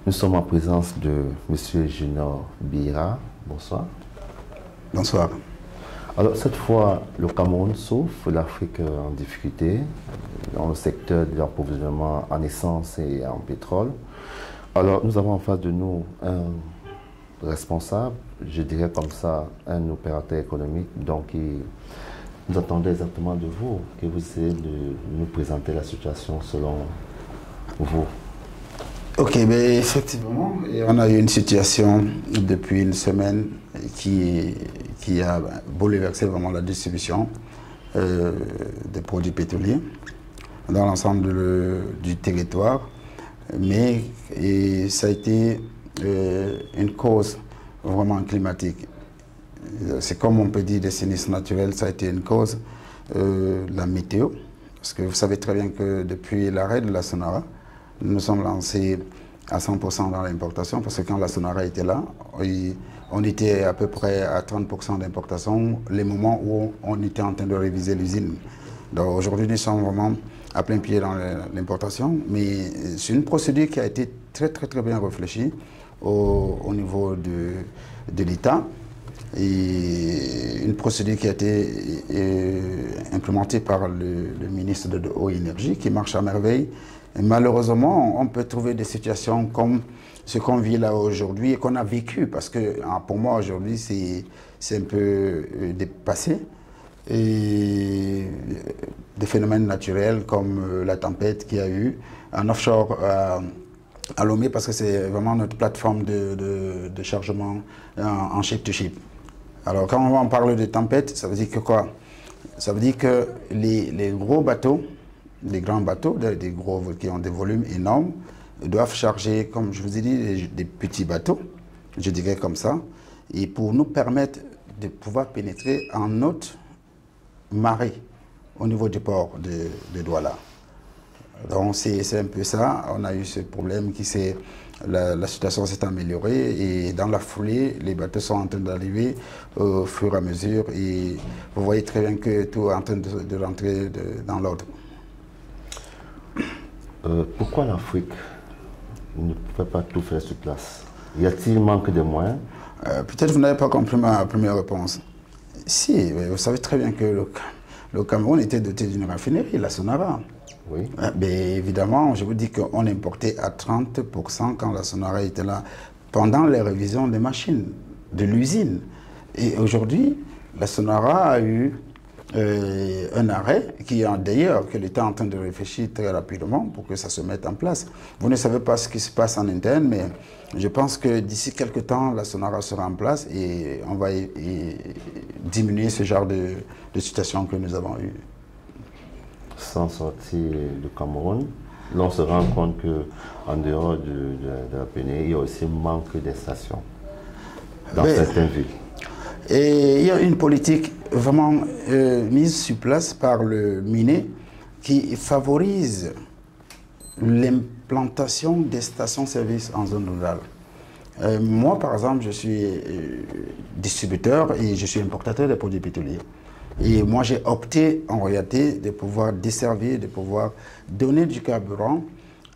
Nous sommes en présence de M. Junior Bira. Bonsoir. Bonsoir. Alors, cette fois, le Cameroun sauve l'Afrique en difficulté dans le secteur de l'approvisionnement en essence et en pétrole. Alors, nous avons en face de nous un responsable, je dirais comme ça, un opérateur économique, donc nous attendons exactement de vous, que vous essayez de nous présenter la situation selon vous. Ok, mais effectivement, on a eu une situation depuis une semaine qui a bouleversé vraiment la distribution des produits pétroliers dans l'ensemble du territoire. Mais ça a été une cause vraiment climatique. C'est comme on peut dire des sinistres naturels, ça a été une cause, la météo. Parce que vous savez très bien que depuis l'arrêt de la Sonara, nous nous sommes lancés à 100% dans l'importation, parce que quand la Sonara était là, on était à peu près à 30% d'importation, les moments où on était en train de réviser l'usine. Donc aujourd'hui, nous sommes vraiment à plein pied dans l'importation, mais c'est une procédure qui a été très bien réfléchie au niveau de l'État, et une procédure qui a été implémentée par le ministre de Haute Énergie, qui marche à merveille. Et malheureusement, on peut trouver des situations comme ce qu'on vit là aujourd'hui et qu'on a vécu, parce que pour moi aujourd'hui c'est un peu dépassé. Et des phénomènes naturels comme la tempête qu'il y a eu en offshore à Lomé, parce que c'est vraiment notre plateforme de chargement en ship-to-ship. Alors quand on parle de tempête, ça veut dire que quoi? Ça veut dire que les gros bateaux, les grands bateaux, des gros qui ont des volumes énormes, doivent charger, comme je vous ai dit, des petits bateaux, je dirais comme ça, et pour nous permettre de pouvoir pénétrer en haute marée au niveau du port de Douala. Donc c'est un peu ça, on a eu ce problème la situation s'est améliorée, et dans la foulée, les bateaux sont en train d'arriver au fur et à mesure, et vous voyez très bien que tout est en train de rentrer dans l'ordre. Pourquoi l'Afrique ne peut pas tout faire sur place? Y a-t-il manque de moyens? Peut-être que vous n'avez pas compris ma première réponse. Si, vous savez très bien que le Cameroun était doté d'une raffinerie, la Sonara. Oui. Mais évidemment, je vous dis qu'on importait à 30% quand la Sonara était là, pendant les révisions des machines, de l'usine. Et aujourd'hui, la Sonara a eu un arrêt qui est d'ailleurs que l'État est en train de réfléchir très rapidement pour que ça se mette en place. Vous ne savez pas ce qui se passe en interne, mais je pense que d'ici quelques temps, la Sonara sera en place et on va diminuer ce genre de situation que nous avons eue. Sans sortir du Cameroun, l'on se rend compte qu'en dehors de la pénurie, il y a aussi un manque de stations dans certaines villes. Et il y a une politique vraiment mise sur place par le MINE qui favorise l'implantation des stations-service en zone rurale. Moi, par exemple, je suis distributeur et je suis importateur de produits pétroliers. Et moi, j'ai opté en réalité de pouvoir desservir, de pouvoir donner du carburant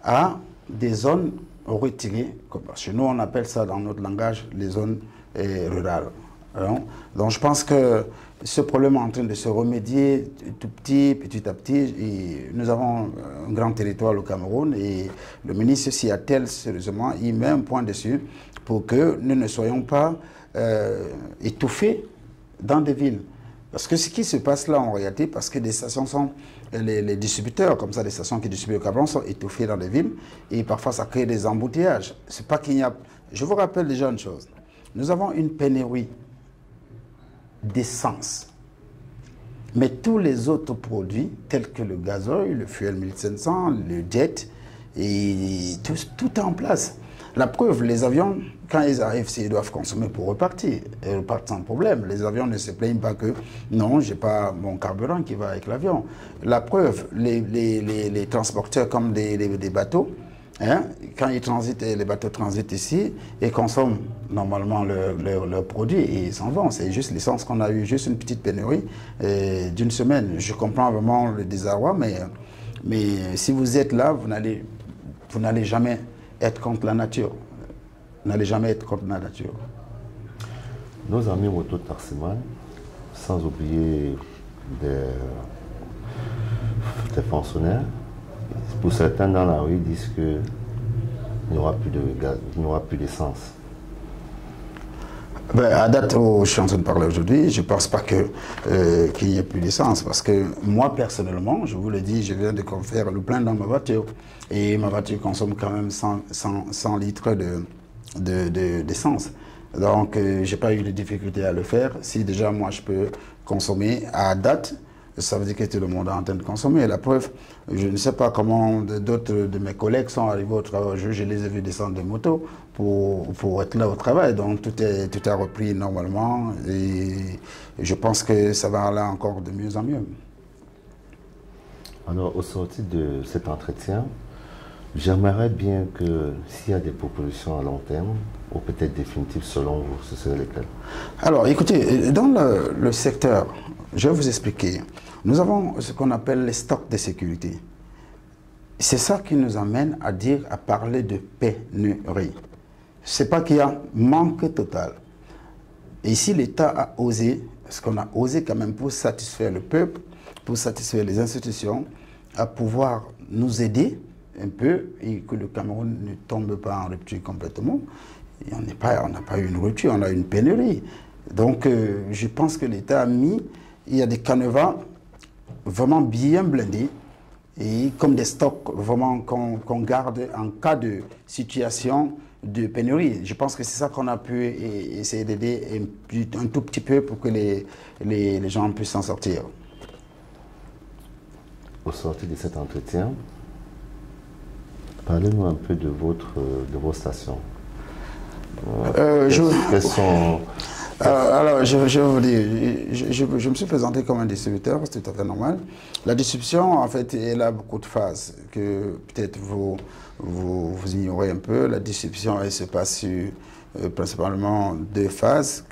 à des zones retirées. Chez nous, on appelle ça dans notre langage les zones rurales. Donc je pense que ce problème est en train de se remédier petit à petit. Et nous avons un grand territoire, le Cameroun, et le ministre s'y attelle sérieusement. Il met un point dessus pour que nous ne soyons pas étouffés dans des villes. Parce que ce qui se passe là en réalité, parce que des stations sont, les distributeurs, comme ça, les stations qui distribuent le carburant sont étouffées dans des villes, et parfois ça crée des embouteillages. C'est pas qu'il y a... Je vous rappelle déjà une chose. Nous avons une pénurie d'essence. Mais tous les autres produits, tels que le gazoil, le fuel 1500, le jet, et tout est en place. La preuve, les avions, quand ils arrivent, s'ils doivent consommer pour repartir, ils repartent sans problème. Les avions ne se plaignent pas que non, je n'ai pas mon carburant qui va avec l'avion. La preuve, les transporteurs comme des bateaux, hein, quand ils transitent, les bateaux transitent ici et consomment normalement leurs produits et ils s'en vont. C'est juste l'essence qu'on a eu, juste une petite pénurie d'une semaine. Je comprends vraiment le désarroi, mais si vous êtes là, vous n'allez jamais être contre la nature. N'allez jamais être contre la nature. Nos amis mototaximans, sans oublier des fonctionnaires, pour certains dans la rue disent qu'il n'y aura plus de gaz, il n'y aura plus d'essence. Ben, à date où je suis en train de parler aujourd'hui, je ne pense pas qu'il n'y ait plus d'essence. Parce que moi, personnellement, je vous le dis, je viens de faire le plein dans ma voiture. Et ma voiture consomme quand même 100 litres d'essence. Donc, je n'ai pas eu de difficulté à le faire. Si déjà, moi, je peux consommer à date, ça veut dire que tout le monde est en train de consommer. La preuve, je ne sais pas comment d'autres de mes collègues sont arrivés au travail. Je les ai vus descendre de moto pour être là au travail. Donc tout a repris normalement et je pense que ça va aller encore de mieux en mieux. Alors, au sortir de cet entretien, j'aimerais bien que s'il y a des propositions à long terme, ou peut-être définitives selon vous, ce serait lesquelles? Alors, écoutez, dans le secteur, je vais vous expliquer. Nous avons ce qu'on appelle les stocks de sécurité. C'est ça qui nous amène à parler de pénurie. C'est pas qu'il y a manque total. Et ici, l'État a osé, ce qu'on a osé quand même pour satisfaire le peuple, pour satisfaire les institutions, à pouvoir nous aider un peu et que le Cameroun ne tombe pas en rupture complètement. Et on n'a pas eu une rupture, on a eu une pénurie. Donc, je pense que l'État a mis, il y a des canevas vraiment bien blindés et comme des stocks vraiment qu'on garde en cas de situation de pénurie. Je pense que c'est ça qu'on a pu essayer d'aider un tout petit peu pour que les gens puissent s'en sortir. Au sortir de cet entretien, parlez-nous un peu de vos stations. Quelles sont... alors, je vais vous dire, je me suis présenté comme un distributeur, c'est tout à fait normal. La distribution, en fait, elle a beaucoup de phases que peut-être vous ignorez un peu. La distribution, elle se passe sur principalement 2 phases.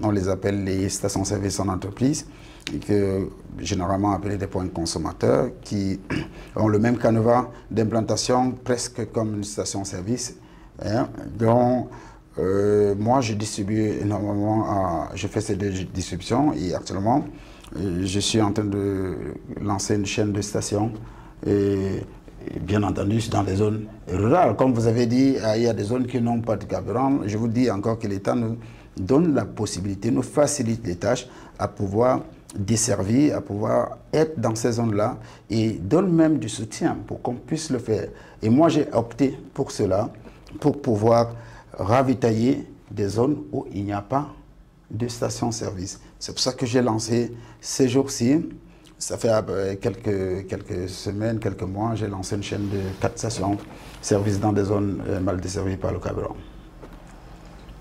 On les appelle les stations-service en entreprise, et que généralement appelées des points consommateurs, qui ont le même canevas d'implantation presque comme une station-service. Hein, dont moi, je distribue énormément, je fais ces 2 distributions et actuellement, je suis en train de lancer une chaîne de stations et bien entendu dans des zones rurales. Comme vous avez dit, il y a des zones qui n'ont pas de carburant. Je vous dis encore que l'État nous donne la possibilité, nous facilite les tâches à pouvoir desservir, à pouvoir être dans ces zones-là et donne même du soutien pour qu'on puisse le faire. Et moi, j'ai opté pour cela, pour pouvoir ravitailler des zones où il n'y a pas de station-service. C'est pour ça que j'ai lancé ces jours-ci, ça fait quelques semaines, quelques mois, j'ai lancé une chaîne de 4 stations-service dans des zones mal desservies par le carburant.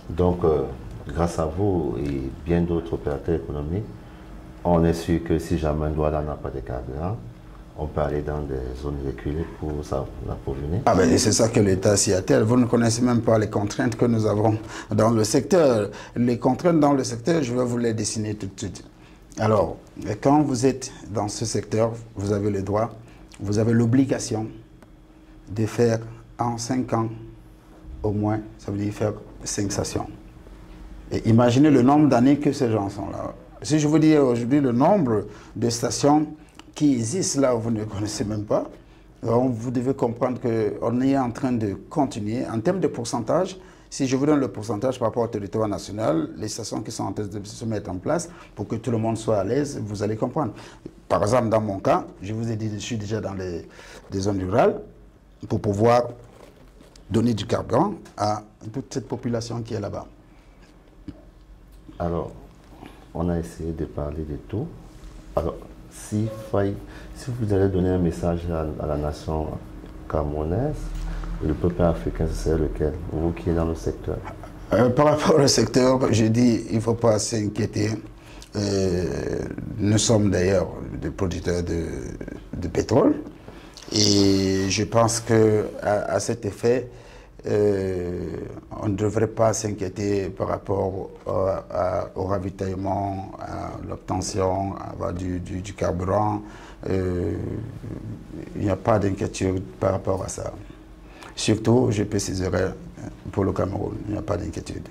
Donc, grâce à vous et bien d'autres opérateurs économiques, on est sûr que si jamais un douane n'a pas de carburant, on peut aller dans des zones reculées pour l'approvisionner. Ah ben c'est ça que l'État s'y attelle. Vous ne connaissez même pas les contraintes que nous avons dans le secteur. Les contraintes dans le secteur, je vais vous les dessiner tout de suite. Alors, quand vous êtes dans ce secteur, vous avez le droit, vous avez l'obligation de faire en 5 ans au moins, ça veut dire faire 5 stations. Et imaginez le nombre d'années que ces gens sont là. Si je vous dis aujourd'hui le nombre de stations qui existent là où vous ne connaissez même pas, donc vous devez comprendre qu'on est en train de continuer. En termes de pourcentage, si je vous donne le pourcentage par rapport au territoire national, les stations qui sont en train de se mettre en place pour que tout le monde soit à l'aise, vous allez comprendre. Par exemple, dans mon cas, je vous ai dit, je suis déjà dans des zones rurales pour pouvoir donner du carburant à toute cette population qui est là-bas. Alors, on a essayé de parler de tout. Alors, si vous allez donner un message à la nation camerounaise, le peuple africain, c'est lequel? Vous qui êtes dans le secteur. Par rapport au secteur, je dis il ne faut pas s'inquiéter. Nous sommes d'ailleurs des producteurs de pétrole. Et je pense qu'à cet effet, on ne devrait pas s'inquiéter par rapport au ravitaillement, à l'obtention du carburant. Il n'y a pas d'inquiétude par rapport à ça. Surtout, je préciserai pour le Cameroun, il n'y a pas d'inquiétude.